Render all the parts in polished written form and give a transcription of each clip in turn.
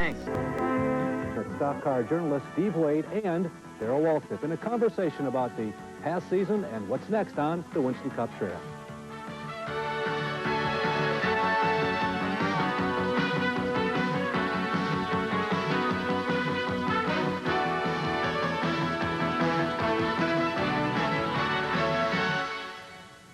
Thanks. Stock car journalist Steve Waid and Darrell Waltrip in a conversation about the past season and what's next on the Winston Cup Trail.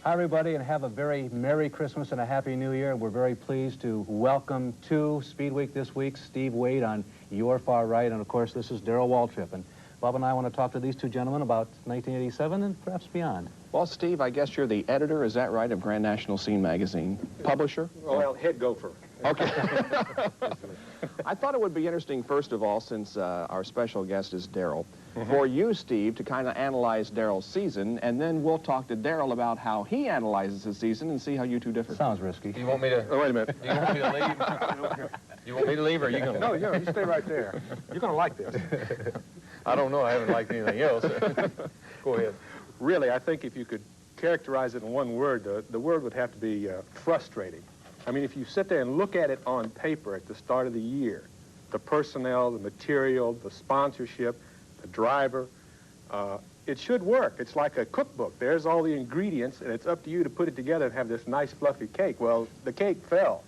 Hi, everybody, and have a very Merry Christmas and a Happy New Year. We're very pleased to welcome to Speedweek this week Steve Waid on your far right, and of course this is Darrell Waltrip. And Bob and I want to talk to these two gentlemen about 1987 and perhaps beyond. Well, Steve, I guess you're the editor, is that right, of Grand National Scene magazine? Publisher? Well, head gopher. Okay. I thought it would be interesting, first of all, since our special guest is Darrell, for you, Steve, to kind of analyze Darrell's season, and then we'll talk to Darrell about how he analyzes his season and see how you two differ. Sounds risky. Do you want me to... Oh, wait a minute. Do you want me to leave? You want me to leave, or are you going to... No, you stay right there. You're going to like this. I don't know. I haven't liked anything else. Go ahead. Really, I think if you could characterize it in one word, the word would have to be frustrating. I mean, if you sit there and look at it on paper at the start of the year, the personnel, the material, the sponsorship, the driver, it should work. It's like a cookbook. There's all the ingredients, and it's up to you to put it together and have this nice, fluffy cake. Well, the cake fell,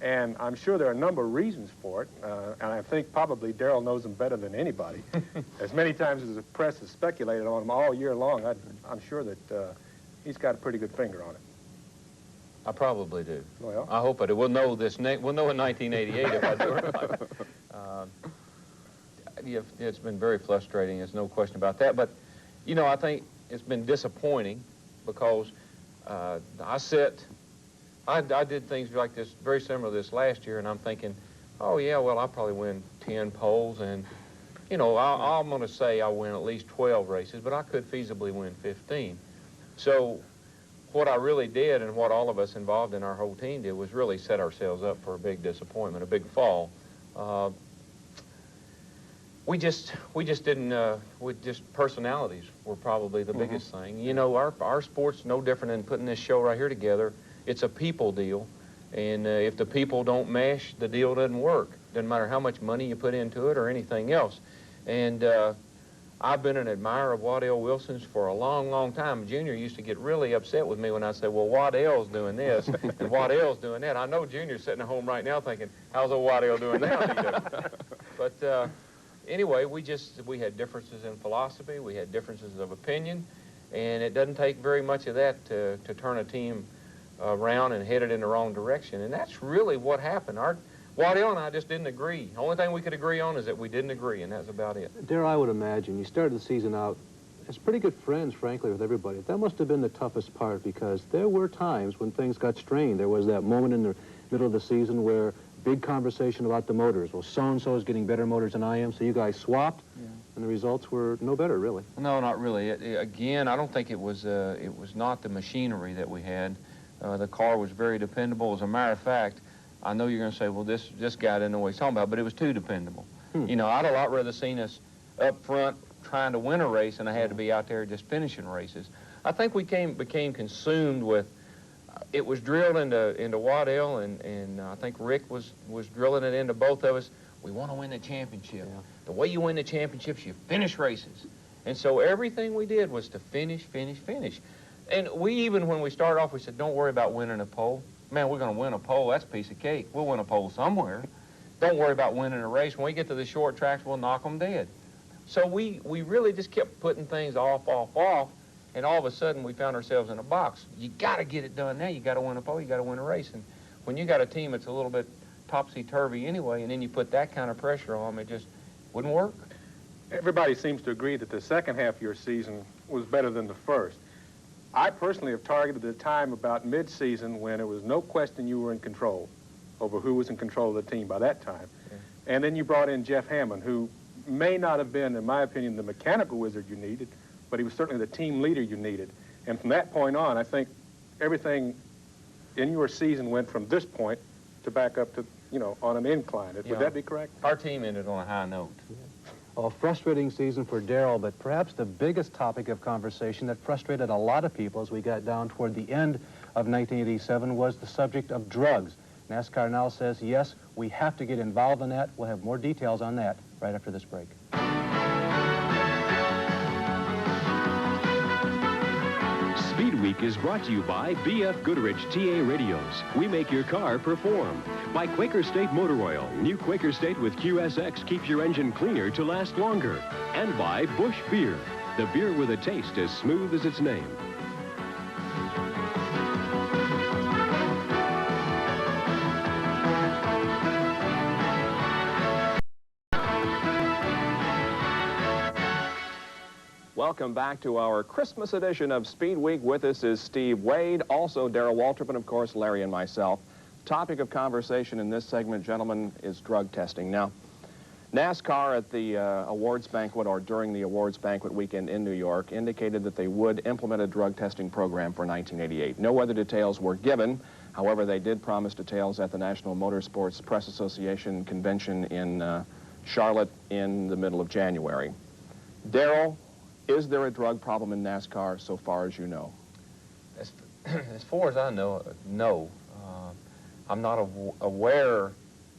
and I'm sure there are a number of reasons for it, and I think probably Darrell knows them better than anybody. As many times as the press has speculated on him all year long, I'm sure that he's got a pretty good finger on it. I probably do. Well, I hope I do. We'll know this. We'll know in 1988 if I do or not. Yeah, it's been very frustrating. There's no question about that. But, you know, I think it's been disappointing because I did things like this, very similar to this last year, and I'm thinking, oh, yeah, well, I'll probably win 10 poles. And, you know, I'm going to say I'll win at least 12 races, but I could feasibly win 15. So what I really did, and what all of us involved in our whole team did, was really set ourselves up for a big disappointment, a big fall. We just didn't, personalities were probably the biggest thing. You know, our sport's no different than putting this show right here together. It's a people deal, and if the people don't mesh, the deal doesn't work. Doesn't matter how much money you put into it or anything else. And I've been an admirer of Waddell Wilson's for a long, long time. Junior used to get really upset with me when I said, well, Waddell's doing this and Waddell's doing that. I know Junior's sitting at home right now thinking, how's old Waddell doing now? But anyway, we had differences in philosophy. We had differences of opinion. And it doesn't take very much of that to turn a team around and head it in the wrong direction. And that's really what happened. Waddell and I just didn't agree. The only thing we could agree on is that we didn't agree, and that's about it. Darrell, I would imagine you started the season out as pretty good friends, frankly, with everybody. That must have been the toughest part because there were times when things got strained. There was that moment in the middle of the season where big conversation about the motors. Well, so-and-so is getting better motors than I am, so you guys swapped, and the results were no better, really. No, not really. Again, I don't think it was not the machinery that we had. The car was very dependable. As a matter of fact, I know you're going to say, well, this guy didn't know what he's talking about, but it was too dependable. You know, I'd a lot rather seen us up front trying to win a race than I had to be out there just finishing races. I think we became consumed with, it was drilled into Waddell, and I think Rick was drilling it into both of us. We want to win the championship. Yeah. The way you win the championships, you finish races. And so everything we did was to finish. And we even, when we started off, we said, don't worry about winning a pole. Man, we're going to win a pole. That's a piece of cake. We'll win a pole somewhere. Don't worry about winning a race. When we get to the short tracks, we'll knock them dead. So we really just kept putting things off, and all of a sudden we found ourselves in a box. You got to get it done now. You got to win a pole. You got to win a race. And when you got a team that's a little bit topsy-turvy anyway, and then you put that kind of pressure on them, it just wouldn't work. everybody seems to agree that the second half of your season was better than the first. I personally have targeted the time about mid-season when there was no question you were in control over who was in control of the team by that time. Yeah. And then you brought in Jeff Hammond, who may not have been, in my opinion, the mechanical wizard you needed, but he was certainly the team leader you needed. And from that point on, I think everything in your season went from this point to back up to, you know, on an incline. Would that be correct? Our team ended on a high note. Yeah. Well, a frustrating season for Darrell, but perhaps the biggest topic of conversation that frustrated a lot of people as we got down toward the end of 1987 was the subject of drugs. NASCAR now says, yes, we have to get involved in that. We'll have more details on that right after this break. Speedweek is brought to you by B.F. Goodrich TA Radios. We make your car perform. By Quaker State Motor Oil. New Quaker State with QSX keeps your engine cleaner to last longer. And by Busch Beer. The beer with a taste as smooth as its name. Welcome back to our Christmas edition of Speed Week. With us is Steve Waid, also Darrell Waltrip, and of course Larry and myself. Topic of conversation in this segment, gentlemen, is drug testing. Now, NASCAR at the awards banquet, or during the awards banquet weekend in New York, indicated that they would implement a drug testing program for 1988. No other details were given. However, they did promise details at the National Motorsports Press Association convention in Charlotte in the middle of January. Darrell, is there a drug problem in NASCAR so far as you know? As far as I know, no. I'm not aware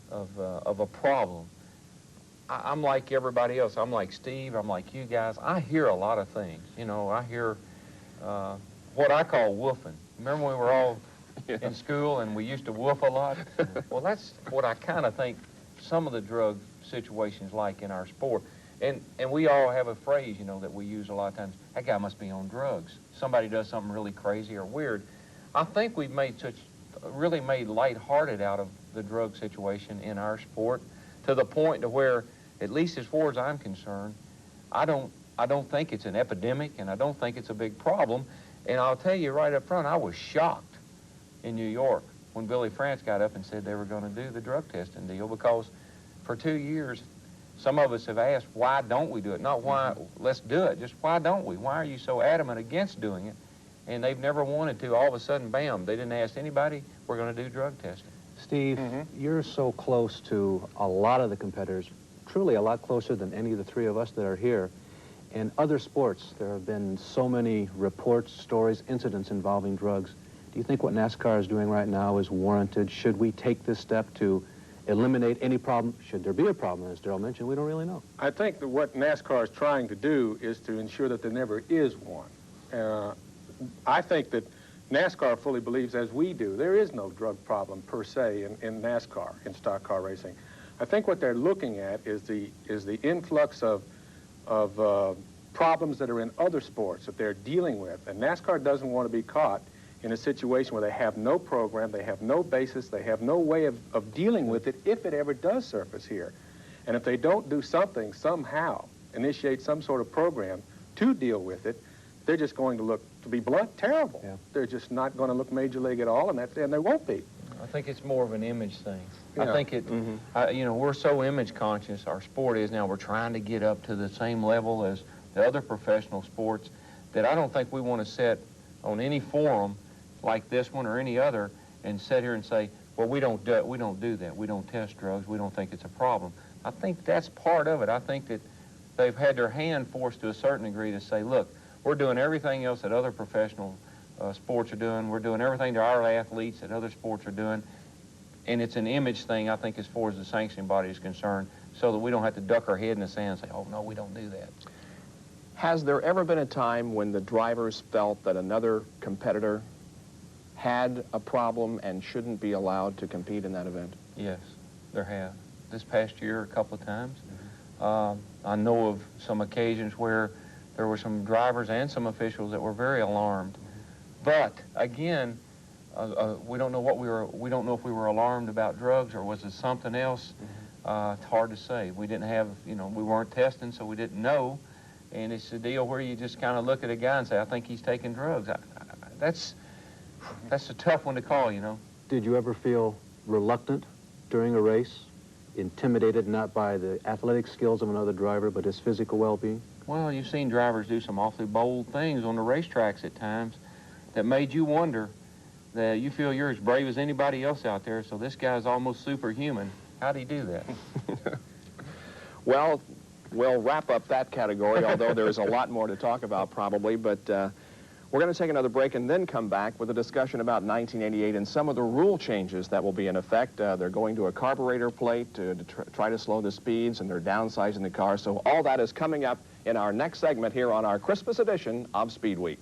of a problem. I'm like everybody else. I'm like Steve. I'm like you guys. I hear a lot of things. You know, I hear what I call woofing. Remember when we were all in school and we used to woof a lot? Well, that's what I kind of think some of the drug situations like in our sport. And we all have a phrase, you know, that we use a lot of times. That guy must be on drugs. Somebody does something really crazy or weird. I think we've really made lighthearted out of the drug situation in our sport to the point to where, at least as far as I'm concerned, I don't think it's an epidemic, and I don't think it's a big problem. And I'll tell you right up front, I was shocked in New York when Billy France got up and said they were going to do the drug testing deal, because for 2 years, some of us have asked, why don't we do it? Not why, let's do it, just why don't we? Why are you so adamant against doing it? And they've never wanted to. All of a sudden, bam, they didn't ask anybody, we're going to do drug testing. Steve, you're so close to a lot of the competitors, truly a lot closer than any of the three of us that are here. In other sports, there have been so many reports, stories, incidents involving drugs. Do you think what NASCAR is doing right now is warranted? Should we take this step to eliminate any problem? Should there be a problem? As Darrell mentioned, we don't really know. I think that what NASCAR is trying to do is to ensure that there never is one. I think that NASCAR fully believes, as we do, there is no drug problem per se in NASCAR, in stock car racing. I think what they're looking at is the influx of problems that are in other sports that they're dealing with. And NASCAR doesn't want to be caught in a situation where they have no program, they have no basis, they have no way of dealing with it if it ever does surface here. And if they don't do something, somehow, initiate some sort of program to deal with it, they're just going to look, to be blunt, terrible. Yeah. They're just not going to look major league at all, and they won't be. I think it's more of an image thing. Yeah. I think it, you know, we're so image conscious, our sport is now, we're trying to get up to the same level as the other professional sports, that I don't think we want to sit on any forum like this one or any other and sit here and say, well, we don't do that, we don't test drugs, we don't think it's a problem. I think that's part of it. I think that they've had their hand forced to a certain degree to say, look, we're doing everything else that other professional sports are doing. We're doing everything to our athletes that other sports are doing. And it's an image thing, I think, as far as the sanctioning body is concerned, so that we don't have to duck our head in the sand and say, oh, no, we don't do that. Has there ever been a time when the drivers felt that another competitor had a problem and shouldn't be allowed to compete in that event? Yes, there have. This past year, a couple of times. I know of some occasions where there were some drivers and some officials that were very alarmed. But again, we don't know what we don't know if we were alarmed about drugs or was it something else. It's hard to say. We didn't have, you know, we weren't testing, so we didn't know. And it's a deal where you just kind of look at a guy and say, I think he's taking drugs. That's a tough one to call, you know. Did you ever feel reluctant during a race, intimidated not by the athletic skills of another driver, but his physical well-being? Well, you've seen drivers do some awfully bold things on the racetracks at times that made you wonder that you feel you're as brave as anybody else out there, so this guy's almost superhuman. How'd he do that? Well, we'll wrap up that category, although there's a lot more to talk about probably, but We're going to take another break and then come back with a discussion about 1988 and some of the rule changes that will be in effect. They're going to a carburetor plate to try to slow the speeds, and they're downsizing the car. So all that is coming up in our next segment here on our Christmas edition of Speedweek.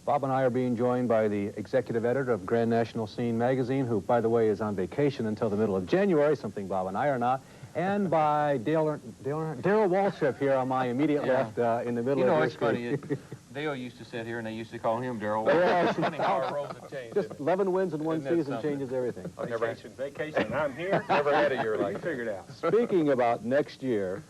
Bob and I are being joined by the executive editor of Grand National Scene magazine, who, by the way, is on vacation until the middle of January, something Bob and I are not, and by Darrell Waltrip here on my immediate left in the middle of your it's funny. Dale used to sit here, and they used to call him Darrell. Yeah, It's funny how our roles have changed. just 11 wins in one season something? changes everything. Vacation, and I'm here. Never had a year like you figured out. Speaking about next year,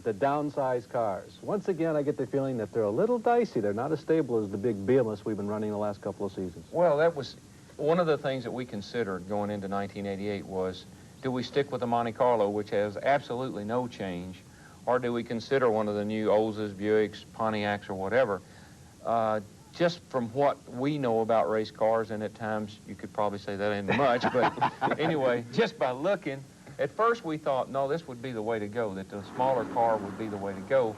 the downsized cars. Once again, I get the feeling that they're a little dicey. They're not as stable as the big behemoths we've been running the last couple of seasons. Well, that was one of the things that we considered going into 1988 was, do we stick with the Monte Carlo, which has absolutely no change, or do we consider one of the new Olds's, Buicks, Pontiacs, or whatever? Just from what we know about race cars, and at times you could probably say that ain't much, but anyway, just by looking, at first we thought, no, this would be the way to go, that the smaller car would be the way to go.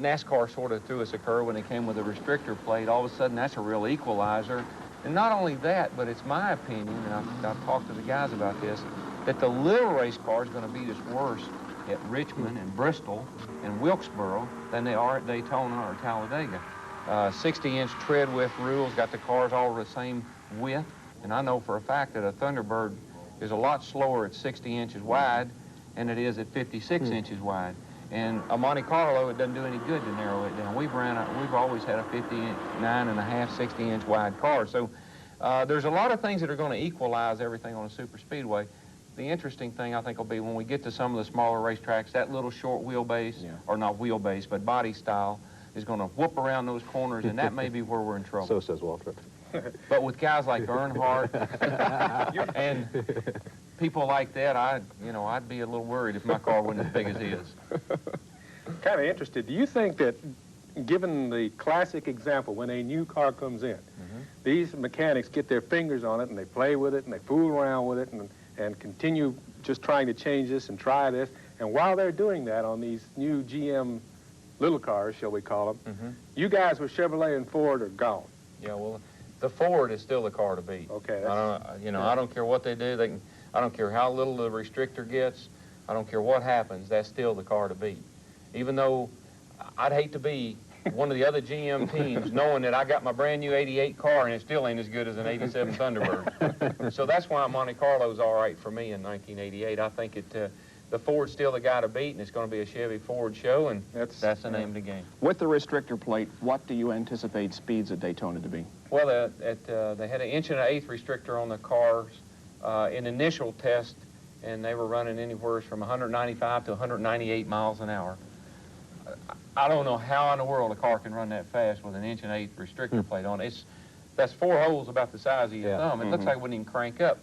NASCAR sort of threw us a curve when they came with a restrictor plate. All of a sudden, that's a real equalizer. And not only that, but it's my opinion, and I've talked to the guys about this, that the little race car is going to beat us worse at Richmond and Bristol and Wilkesboro than they are at Daytona or Talladega. 60-inch tread width rules got the cars all the same width, and I know for a fact that a Thunderbird is a lot slower at 60 inches wide than it is at 56 inches wide. And a Monte Carlo, it doesn't do any good to narrow it down. We've always had a 59.5, 60-inch wide car. So there's a lot of things that are going to equalize everything on a super speedway. The interesting thing, I think, will be when we get to some of the smaller racetracks, that little short wheelbase, or not wheelbase, but body style, is going to whoop around those corners, and that may be where we're in trouble. So says Waltrip. But with guys like Earnhardt and people like that, I'd be a little worried if my car wasn't as big as his. Kind of interested. Do you think that, given the classic example, when a new car comes in, these mechanics get their fingers on it and they play with it and they fool around with it and continue just trying to change this and try this, and while they're doing that on these new GM little cars, shall we call them, you guys with Chevrolet and Ford are gone. Yeah, well, the Ford is still the car to beat. Okay. I don't care what they do. I don't care how little the restrictor gets. I don't care what happens. That's still the car to beat. Even though I'd hate to be one of the other GM teams knowing that I got my brand new 88 car and it still ain't as good as an 87 Thunderbird. So that's why Monte Carlo's all right for me in 1988. I think the Ford's still the guy to beat, and it's going to be a Chevy Ford show, and that's the name of the game. With the restrictor plate, what do you anticipate speeds at Daytona to be? Well, they had an 1 1/8" restrictor on the cars in initial test, and they were running anywhere from 195 to 198 miles an hour. I don't know how in the world a car can run that fast with an 1 1/8" restrictor plate on it. That's 4 holes about the size of your thumb. It looks like it wouldn't even crank up.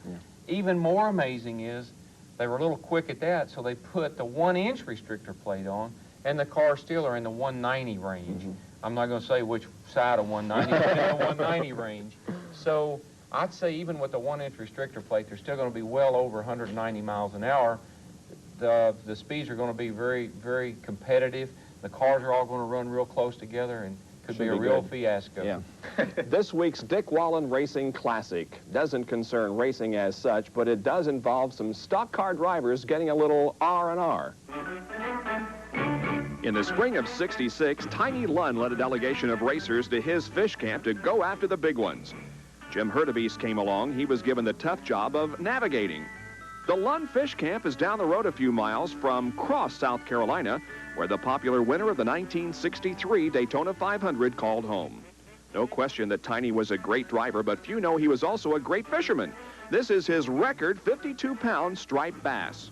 Even more amazing is they were a little quick at that, so they put the 1-inch restrictor plate on, and the cars still are in the 190 range. I'm not going to say which side of 190, but in the 190 range. So I'd say even with the 1-inch restrictor plate, they're still going to be well over 190 miles an hour. The speeds are going to be very, very competitive. The cars are all going to run real close together and could be a real fiasco. Yeah. This week's Dick Wallen Racing Classic doesn't concern racing as such, but it does involve some stock car drivers getting a little R&R. In the spring of '66, Tiny Lunn led a delegation of racers to his fish camp to go after the big ones. Jim Hurtubise came along. He was given the tough job of navigating. The Lunn Fish Camp is down the road a few miles from Cross, South Carolina, where the popular winner of the 1963 Daytona 500 called home. No question that Tiny was a great driver, but few know he was also a great fisherman. This is his record 52-pound striped bass.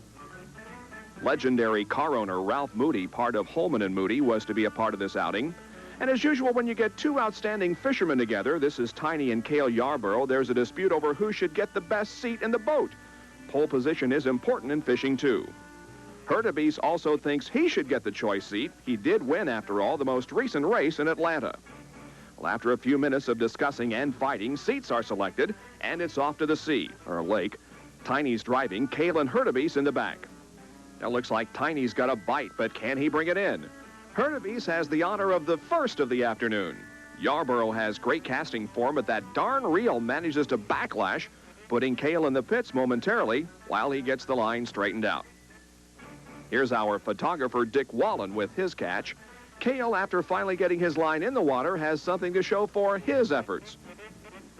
Legendary car owner Ralph Moody, part of Holman & Moody, was to be a part of this outing. And as usual, when you get two outstanding fishermen together, this is Tiny and Cale Yarborough, there's a dispute over who should get the best seat in the boat. Pole position is important in fishing, too. Hurtubise also thinks he should get the choice seat. He did win, after all, the most recent race in Atlanta. Well, after a few minutes of discussing and fighting, seats are selected, and it's off to the sea, or lake. Tiny's driving, Kalen Hurtubise in the back. Now looks like Tiny's got a bite, but can he bring it in? Hurtubise has the honor of the first of the afternoon. Yarborough has great casting form, but that darn reel manages to backlash, putting Cale in the pits momentarily while he gets the line straightened out. Here's our photographer, Dick Wallen, with his catch. Cale, after finally getting his line in the water, has something to show for his efforts.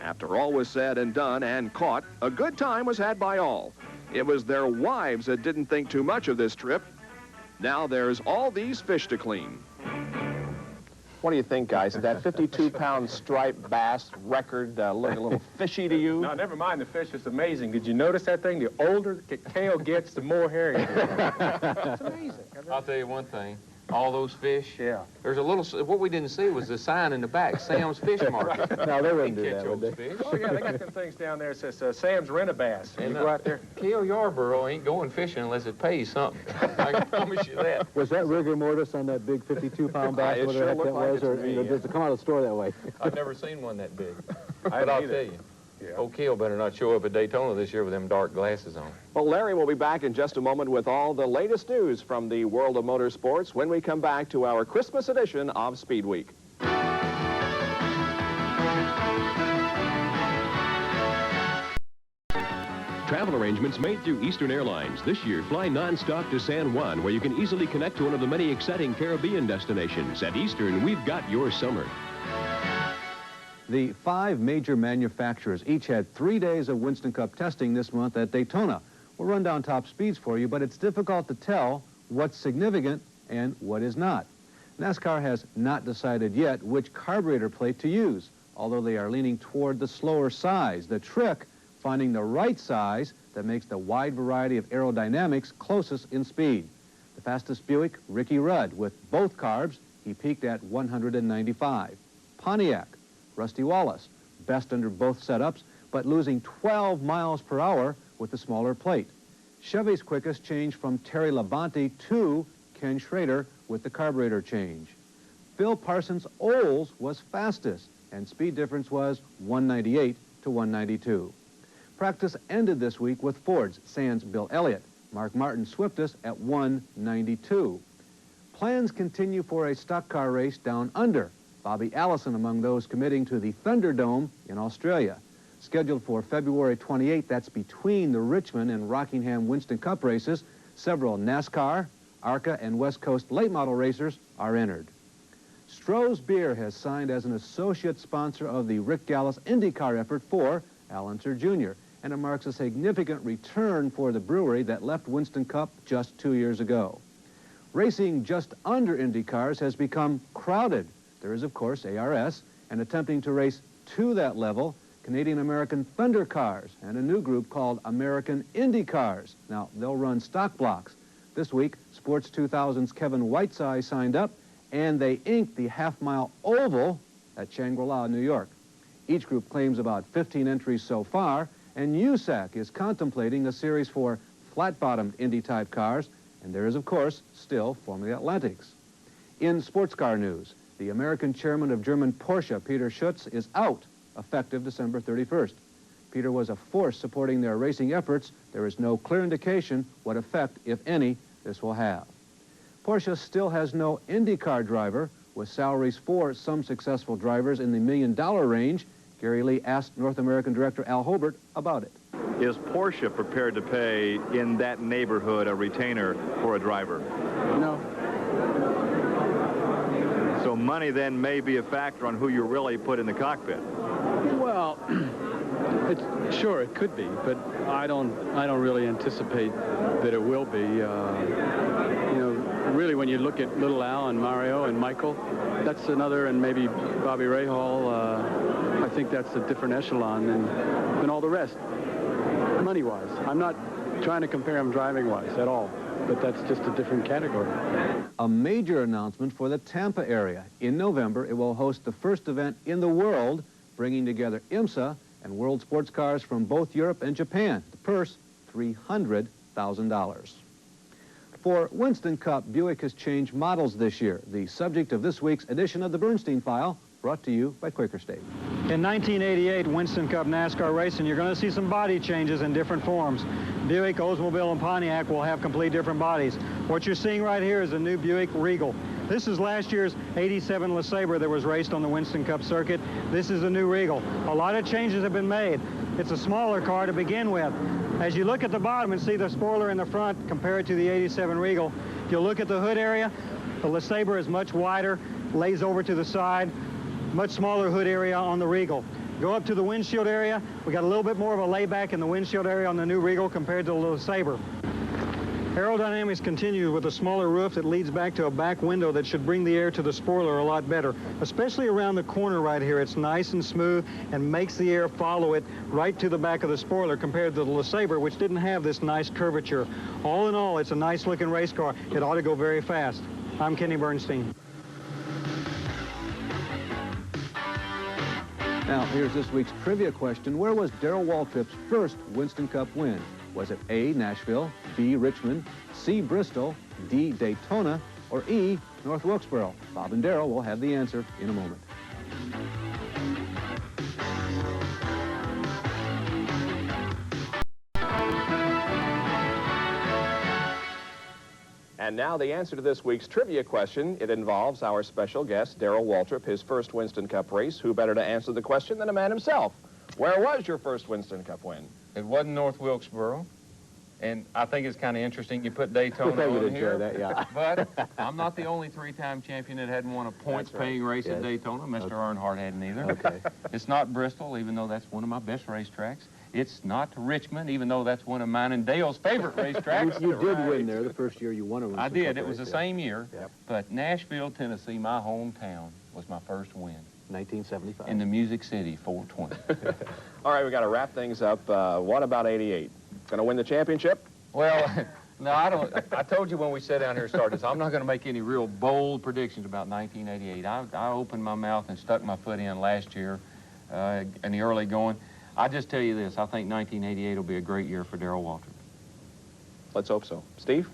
After all was said and done and caught, a good time was had by all. It was their wives that didn't think too much of this trip. Now there's all these fish to clean. What do you think, guys? Did that 52-pound striped bass record look a little fishy to you? No, never mind the fish. It's amazing. Did you notice that thing? The older Cale gets, the more hair he gets. It's amazing. I'll tell you one thing. All those fish. Yeah. There's a little. What we didn't see was the sign in the back, Sam's Fish Market. No, they wouldn't do Catch that, those would they? fish. Oh, yeah, they got them things down there that says Sam's Rent-A-Bass. You And go out there. Cale Yarborough ain't going fishing unless it pays something. I can promise you that. Was that rigor mortis on that big 52-pound bass, It whatever sure the heck looked that like was, it to or me, does it come out of the store that way? I've never seen one that big. I But I'll either. tell you, Yeah. old Cale better not show up at Daytona this year with them dark glasses on. Well, Larry will be back in just a moment with all the latest news from the world of motorsports when we come back to our Christmas edition of Speedweek. Travel arrangements made through Eastern Airlines. This year, fly nonstop to San Juan, where you can easily connect to one of the many exciting Caribbean destinations. At Eastern, we've got your summer. The 5 major manufacturers each had 3 days of Winston Cup testing this month at Daytona. We'll run down top speeds for you, but it's difficult to tell what's significant and what is not. NASCAR has not decided yet which carburetor plate to use, although they are leaning toward the slower size. The trick, finding the right size that makes the wide variety of aerodynamics closest in speed. The fastest Buick, Ricky Rudd, with both carbs, he peaked at 195. Pontiac, Rusty Wallace, best under both setups, but losing 12 miles per hour with the smaller plate. Chevy's quickest changed from Terry Labonte to Ken Schrader with the carburetor change. Phil Parsons' Olds was fastest, and speed difference was 198 to 192. Practice ended this week with Ford's sans Bill Elliott, Mark Martin swiftest at 192. Plans continue for a stock car race down under. Bobby Allison among those committing to the Thunderdome in Australia. Scheduled for February 28th, that's between the Richmond and Rockingham Winston Cup races, several NASCAR, ARCA, and West Coast late model racers are entered. Stroh's Beer has signed as an associate sponsor of the Rick Gallis IndyCar effort for Al Unser Jr., and it marks a significant return for the brewery that left Winston Cup just 2 years ago. Racing just under Indy cars has become crowded. There is, of course, ARS, and attempting to race to that level, Canadian-American Thunder Cars, and a new group called American Indy Cars. Now, they'll run stock blocks. This week, Sports 2000's Kevin Whiteside signed up, and they inked the half-mile oval at Shangri-La, New York. Each group claims about 15 entries so far, and USAC is contemplating a series for flat-bottomed Indy-type cars, and there is, of course, still Formula Atlantics. In sports car news, the American chairman of German Porsche, Peter Schutz, is out, effective December 31st. Peter was a force supporting their racing efforts. There is no clear indication what effect, if any, this will have. Porsche still has no IndyCar driver, with salaries for some successful drivers in the $1 million range. Gary Lee asked North American director Al Hobart about it. Is Porsche prepared to pay in that neighborhood a retainer for a driver? No. So money then may be a factor on who you really put in the cockpit. Well, sure it could be, but I don't really anticipate that it will be. Really, when you look at Little Al and Mario and Michael, that's another, and maybe Bobby Rahal. I think that's a different echelon than all the rest, money-wise. I'm not trying to compare them driving-wise at all, but that's just a different category. A major announcement for the Tampa area. In November, it will host the first event in the world, bringing together IMSA and world sports cars from both Europe and Japan. The purse, $300,000. For Winston Cup, Buick has changed models this year. The subject of this week's edition of the Bernstein File, brought to you by Quaker State. In 1988 Winston Cup NASCAR racing, you're going to see some body changes in different forms. Buick, Oldsmobile, and Pontiac will have complete different bodies. What you're seeing right here is a new Buick Regal. This is last year's 87 LeSabre that was raced on the Winston Cup circuit. This is the new Regal. A lot of changes have been made. It's a smaller car to begin with. As you look at the bottom and see the spoiler in the front compared to the 87 Regal, if you look at the hood area, the LeSabre is much wider, lays over to the side, much smaller hood area on the Regal. Go up to the windshield area, we got a little bit more of a layback in the windshield area on the new Regal compared to the LeSabre. Aerodynamics continue with a smaller roof that leads back to a back window that should bring the air to the spoiler a lot better, especially around the corner right here. It's nice and smooth and makes the air follow it right to the back of the spoiler compared to the LeSabre, which didn't have this nice curvature. All in all, it's a nice looking race car. It ought to go very fast. I'm Kenny Bernstein. Now, here's this week's trivia question. Where was Darrell Waltrip's first Winston Cup win? Was it A, Nashville, B, Richmond, C, Bristol, D, Daytona, or E, North Wilkesboro? Bob and Darrell will have the answer in a moment. And now the answer to this week's trivia question. It involves our special guest, Darrell Waltrip, his first Winston Cup race. Who better to answer the question than a man himself? Where was your first Winston Cup win? It wasn't North Wilkesboro. And I think it's kind of interesting you put Daytona on here. That, yeah. But I'm not the only three-time champion that hadn't won a points-paying race at Daytona. Mr. Earnhardt hadn't either. Okay. It's not Bristol, even though that's one of my best racetracks. It's not Richmond, even though that's one of mine and Dale's favorite racetracks. You did win there the first year you won a Winston I did. Cup It was race, the same year. Yep. But Nashville, Tennessee, my hometown, was my first win. 1975. In the Music City 420. All right, we got to wrap things up. What about 88? Going to win the championship? Well, no, I don't. I told you when we sat down here and started this, I'm not going to make any real bold predictions about 1988. I opened my mouth and stuck my foot in last year in the early going. I just tell you this, I think 1988 will be a great year for Darrell Waltrip. Let's hope so. Steve?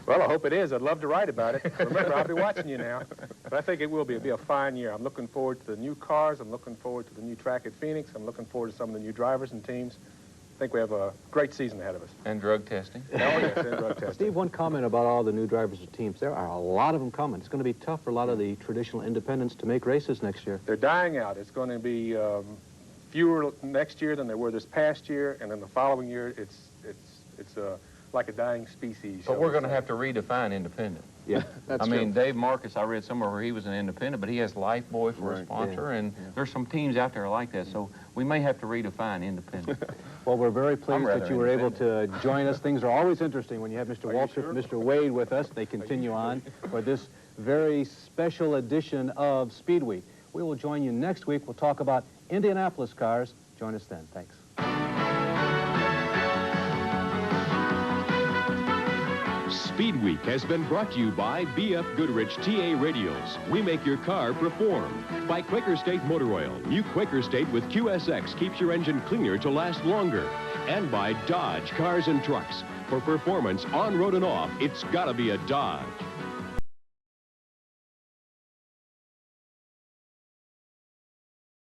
Well, I hope it is. I'd love to write about it. Remember, I'll be watching you now. But I think it will be. It'll be a fine year. I'm looking forward to the new cars. I'm looking forward to the new track at Phoenix. I'm looking forward to some of the new drivers and teams. I think we have a great season ahead of us. And drug testing. Oh, yes, and drug testing. Steve, one comment about all the new drivers and teams. There are a lot of them coming. It's going to be tough for a lot of the traditional independents to make races next year. They're dying out. It's going to be fewer next year than there were this past year, and then the following year, it's like a dying species. But we're going to have to redefine independent. Yeah, that's I true. mean, Dave Marcus, I read somewhere where he was an independent, but he has Lifebuoy for a sponsor, and there's some teams out there like that, so we may have to redefine independent. Well, we're very pleased that you were able to join us. Things are always interesting when you have Mr. Waltrip and Mr. Waid with us. They continue on for this very special edition of Speedweek. We will join you next week. We'll talk about Indianapolis cars. Join us then. Thanks. Speedweek has been brought to you by B.F. Goodrich TA Radios. We make your car perform. By Quaker State Motor Oil. New Quaker State with QSX keeps your engine cleaner to last longer. And by Dodge Cars and Trucks. For performance on road and off, it's gotta be a Dodge.